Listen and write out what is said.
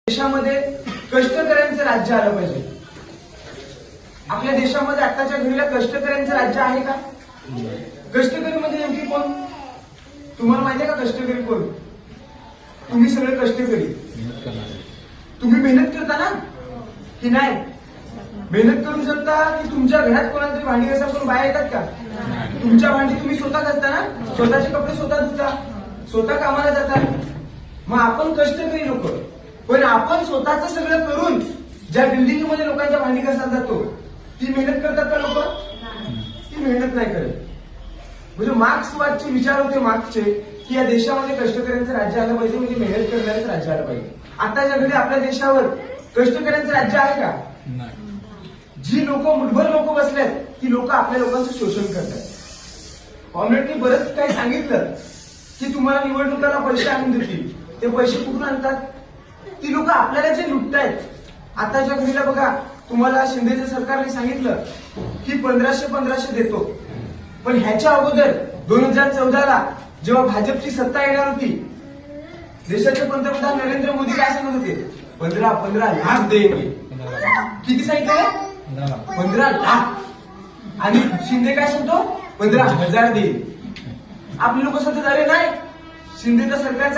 देशामध्ये कष्टकऱ्यांचं राज्य आलं पाहिजे. आपल्या देशामध्ये आताच्या घडीला कष्टकऱ्यांचं राज्य आहे का? कष्टकरी म्हणजे नेमकी कोण? तुम्हाला माहिती आहे का कष्टकरी कोण? तुम्ही सगळे कष्टकरी. तुम्ही मेहनत करता ना की नाही? मेहनत करू शकता की तुमच्या घरात कोणाला तरी भांडी घासा करून बाहेर येतात का? तुमच्या भांडी तुम्ही स्वतः घासता ना, स्वतःचे कपडे स्वतः धुता, स्वतः कामाला जाता. मग आपण कष्टकरी लोक. पण आपण स्वतःच सगळं करून ज्या बिल्डिंगमध्ये लोकांच्या भांडी घासायला जातो ती मेहनत करतात का लोक? ती मेहनत नाही करत. म्हणजे मार्क्सवादचे विचार होते मागचे की या देशामध्ये कष्टकऱ्यांचं राज्य आलं पाहिजे, म्हणजे मेहनत करणाऱ्यांचं राज्य आलं पाहिजे. आताच्या घडी आपल्या देशावर कष्टकऱ्यांचं राज्य आहे का? जी लोक मुठभर लोक बसलेत ती लोक आपल्या लोकांचं शोषण करतात. कॉम्रेडनी बरंच काही सांगितलं की तुम्हाला निवडणुकाला पैसे आणून देतील. ते पैसे कुठून आणतात? ती लोक आपल्याला जे लुटतायत. आताच्या घडीला बघा, तुम्हाला शिंदेच्या सरकारने सांगितलं की 1500 देतो. पण ह्याच्या अगोदर 2014ला जेव्हा भाजपची सत्ता येणार होती, देशाचे पंतप्रधान नरेंद्र मोदी काय सांगत होते? 15 लाख देंगे. किती सांगितलं? 15 लाख. आणि शिंदे काय सांगतो? 15,000 देईल. आपले लोक सांगतात अरे नाही, शिंदेचं सरकार